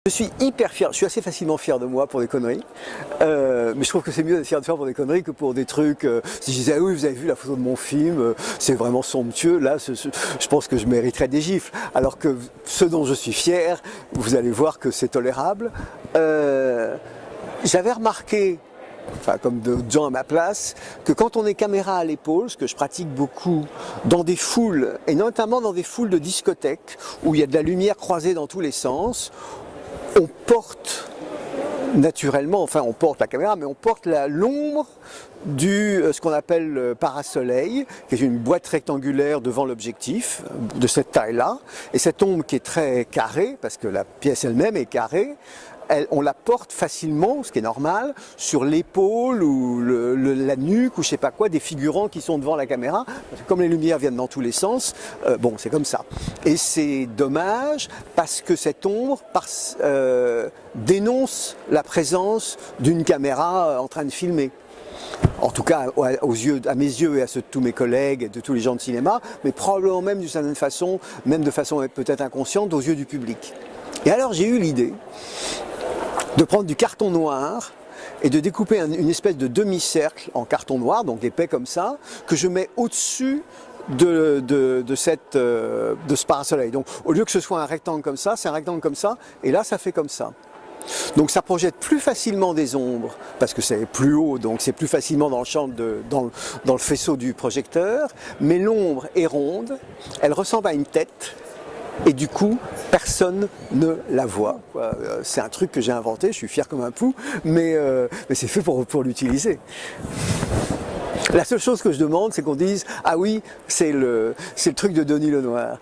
Je suis hyper fier, je suis assez facilement fier de moi pour des conneries, mais je trouve que c'est mieux d'être fier de faire pour des conneries que pour des trucs, si je disais ah oui vous avez vu la photo de mon film, c'est vraiment somptueux, là je pense que je mériterais des gifles, alors que ce dont je suis fier, vous allez voir que c'est tolérable. J'avais remarqué, enfin comme d'autres gens à ma place, que quand on est caméra à l'épaule, ce que je pratique beaucoup dans des foules, et notamment dans des foules de discothèques, où il y a de la lumière croisée dans tous les sens, on porte naturellement, enfin on porte la caméra, mais on porte l'ombre du ce qu'on appelle le parasoleil, qui est une boîte rectangulaire devant l'objectif, de cette taille-là, et cette ombre qui est très carrée, parce que la pièce elle-même est carrée, on la porte facilement, ce qui est normal, sur l'épaule ou la nuque ou je sais pas quoi, des figurants qui sont devant la caméra. Parce que comme les lumières viennent dans tous les sens, bon, c'est comme ça. Et c'est dommage parce que cette ombre dénonce la présence d'une caméra en train de filmer. En tout cas, à mes yeux et à ceux de tous mes collègues et de tous les gens de cinéma, mais probablement même d'une certaine façon, même de façon peut-être inconsciente, aux yeux du public. Et alors j'ai eu l'idée de prendre du carton noir et de découper une espèce de demi-cercle en carton noir, donc épais comme ça, que je mets au-dessus de ce parasoleil. Donc au lieu que ce soit un rectangle comme ça, c'est un rectangle comme ça, et là ça fait comme ça. Donc ça projette plus facilement des ombres, parce que c'est plus haut, donc c'est plus facilement dans le champ, dans le faisceau du projecteur, mais l'ombre est ronde, elle ressemble à une tête, et du coup, personne ne la voit. C'est un truc que j'ai inventé, je suis fier comme un pou, mais c'est fait pour l'utiliser. La seule chose que je demande, c'est qu'on dise « Ah oui, c'est le truc de Denis Lenoir ».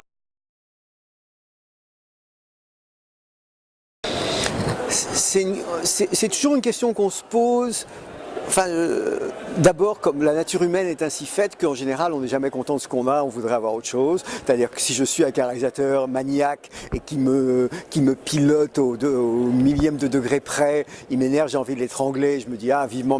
C'est toujours une question qu'on se pose. Enfin, d'abord, comme la nature humaine est ainsi faite qu'en général, on n'est jamais content de ce qu'on a, on voudrait avoir autre chose. C'est-à-dire que si je suis avec un réalisateur maniaque et qui me pilote au millième de degré près, il m'énerve, j'ai envie de l'étrangler, je me dis ah vivement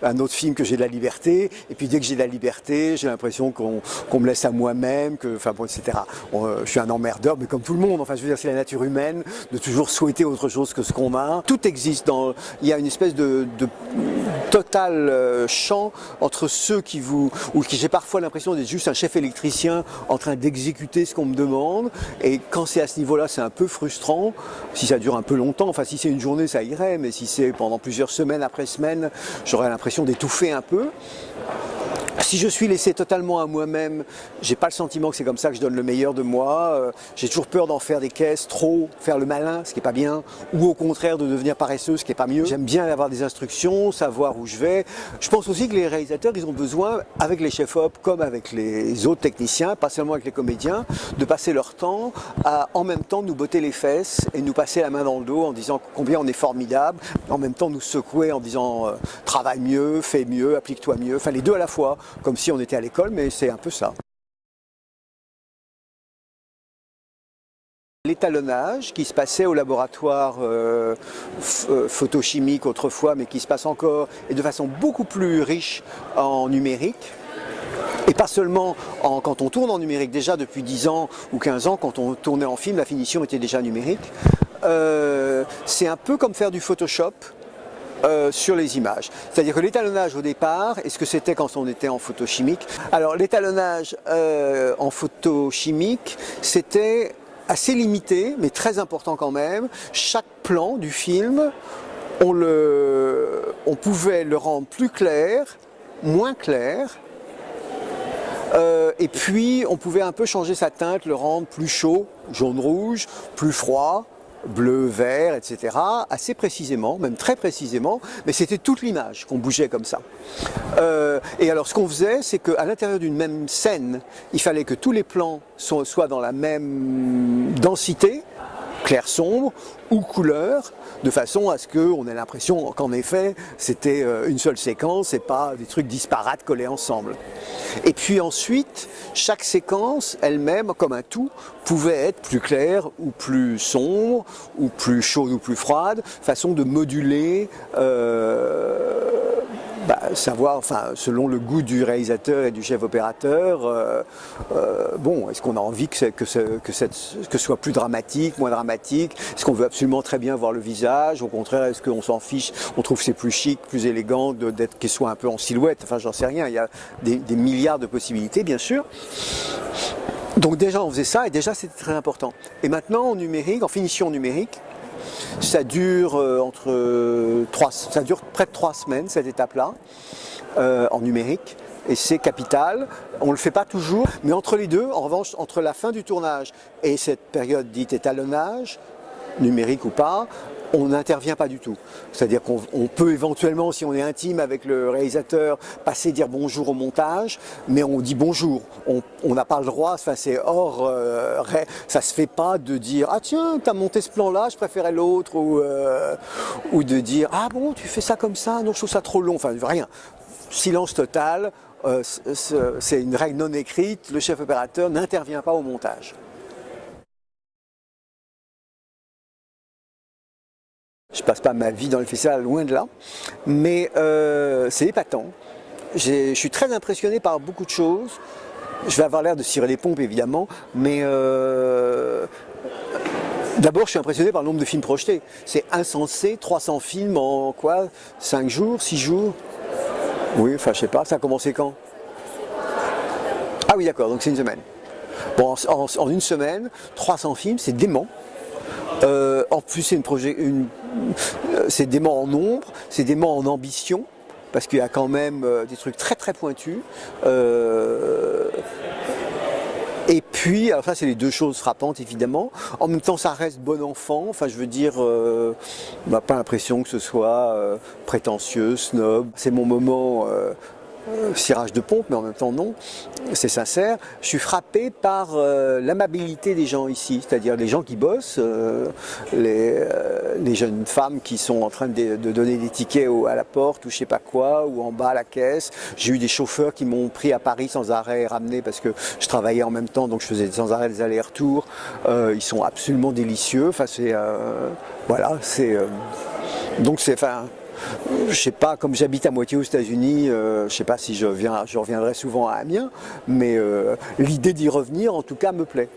un autre film que j'ai de la liberté. Et puis dès que j'ai de la liberté, j'ai l'impression qu'on me laisse à moi-même, enfin bon, etc. Je suis un emmerdeur, mais comme tout le monde. Enfin, je veux dire, c'est la nature humaine de toujours souhaiter autre chose que ce qu'on a. Tout existe il y a une espèce de total champ entre ceux ou qui j'ai parfois l'impression d'être juste un chef électricien en train d'exécuter ce qu'on me demande, et quand c'est à ce niveau-là, c'est un peu frustrant, si ça dure un peu longtemps, enfin si c'est une journée ça irait, mais si c'est pendant plusieurs semaines après semaine, j'aurais l'impression d'étouffer un peu. Si je suis laissé totalement à moi-même, j'ai pas le sentiment que c'est comme ça que je donne le meilleur de moi. J'ai toujours peur d'en faire des caisses, trop, faire le malin, ce qui est pas bien, ou au contraire de devenir paresseux, ce qui est pas mieux. J'aime bien avoir des instructions, savoir où je vais. Je pense aussi que les réalisateurs, ils ont besoin, avec les chefs-op comme avec les autres techniciens, pas seulement avec les comédiens, de passer leur temps à en même temps nous botter les fesses et nous passer la main dans le dos en disant combien on est formidable, en même temps nous secouer en disant travaille mieux, fais mieux, applique-toi mieux, enfin les deux à la fois. Comme si on était à l'école, mais c'est un peu ça. L'étalonnage qui se passait au laboratoire photochimique autrefois, mais qui se passe encore et de façon beaucoup plus riche en numérique. Et pas seulement quand on tourne en numérique, déjà depuis 10 ans ou 15 ans, quand on tournait en film, la finition était déjà numérique. C'est un peu comme faire du Photoshop. Sur les images. C'est-à-dire que l'étalonnage au départ, et ce que c'était quand on était en photochimique, alors l'étalonnage en photochimique, c'était assez limité, mais très important quand même. Chaque plan du film, on pouvait le rendre plus clair, moins clair, et puis on pouvait un peu changer sa teinte, le rendre plus chaud, jaune-rouge, plus froid, bleu, vert, etc., assez précisément, même très précisément, mais c'était toute l'image qu'on bougeait comme ça. Et alors ce qu'on faisait, c'est qu'à l'intérieur d'une même scène, il fallait que tous les plans soient dans la même densité, clair-sombre ou couleur, de façon à ce qu'on ait l'impression qu'en effet c'était une seule séquence et pas des trucs disparates collés ensemble. Et puis ensuite, chaque séquence elle-même, comme un tout, pouvait être plus claire ou plus sombre, ou plus chaude ou plus froide, façon de moduler savoir, enfin, selon le goût du réalisateur et du chef opérateur, bon, est-ce qu'on a envie que ce soit plus dramatique, moins dramatique? Est-ce qu'on veut absolument très bien voir le visage? Au contraire, est-ce qu'on s'en fiche? On trouve que c'est plus chic, plus élégant qu'il soit un peu en silhouette? Enfin, j'en sais rien. Il y a des milliards de possibilités, bien sûr. Donc déjà, on faisait ça et déjà, c'était très important. Et maintenant, en numérique, en finition numérique, ça dure près de 3 semaines, cette étape-là, en numérique, et c'est capital. On ne le fait pas toujours, mais entre les deux, en revanche, entre la fin du tournage et cette période dite étalonnage, numérique ou pas, on n'intervient pas du tout. C'est-à-dire qu'on peut éventuellement, si on est intime avec le réalisateur, passer dire bonjour au montage, mais on dit bonjour. On n'a pas le droit, enfin, c'est hors, ça se fait pas de dire ah tiens, t'as monté ce plan-là, je préférais l'autre, ou de dire ah bon, tu fais ça comme ça, non, je trouve ça trop long, enfin rien. Silence total, c'est une règle non écrite, le chef opérateur n'intervient pas au montage. Je passe pas ma vie dans le festival, loin de là, mais c'est épatant. Je suis très impressionné par beaucoup de choses. Je vais avoir l'air de cirer les pompes évidemment, mais d'abord je suis impressionné par le nombre de films projetés. C'est insensé, 300 films en quoi 5 jours, 6 jours? Oui, enfin je sais pas, ça a commencé quand? Ah oui d'accord, donc c'est une semaine. Bon, en une semaine, 300 films, c'est dément. En plus, c'est dément en nombre, c'est dément en ambition, parce qu'il y a quand même des trucs très très pointus. Et puis, alors ça c'est les deux choses frappantes évidemment. En même temps, ça reste bon enfant. Enfin, je veux dire, on n'a pas l'impression que ce soit prétentieux, snob. C'est mon moment. Cirage de pompe, mais en même temps non, c'est sincère. Je suis frappé par l'amabilité des gens ici, c'est-à-dire les gens qui bossent, les jeunes femmes qui sont en train de donner des tickets à la porte ou je sais pas quoi, ou en bas à la caisse. J'ai eu des chauffeurs qui m'ont pris à Paris sans arrêt et ramené parce que je travaillais en même temps, donc je faisais sans arrêt des allers-retours. Ils sont absolument délicieux. Enfin, c'est voilà, c'est donc c'est enfin. Je sais pas, comme j'habite à moitié aux États-Unis, je sais pas si je reviendrai souvent à Amiens, mais l'idée d'y revenir en tout cas me plaît.